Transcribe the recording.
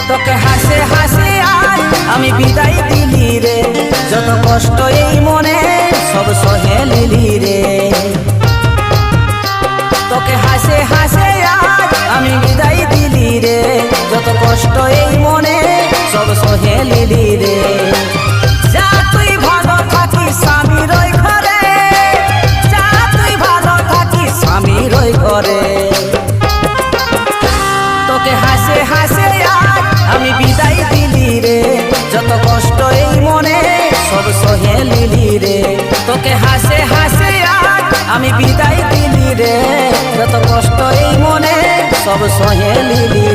তোকে হাসে হাসে আজ আমি বিদায় দিলি রে, যত কষ্ট এই মনে সব সহে লিলি রে। তোকে হাসে হাসে আজ আমি বিদায় দিলি রে, যত কষ্ট এই মনে সব সহে লিলি রে। যা তুই ভালো থাকিস স্বামীর ওই ঘরে, যা তুই ভালো থাকিস স্বামীর ওই ঘরে। তোকে হাসে হাসে আজ আমি বিদায় দিলি রে, যত কষ্ট এই মনে সব সহে লিলি রে। তোকে হাসে হাসে আজ আমি বিদায় দিলি রে, যত কষ্ট এই মনে সব সহে লিলি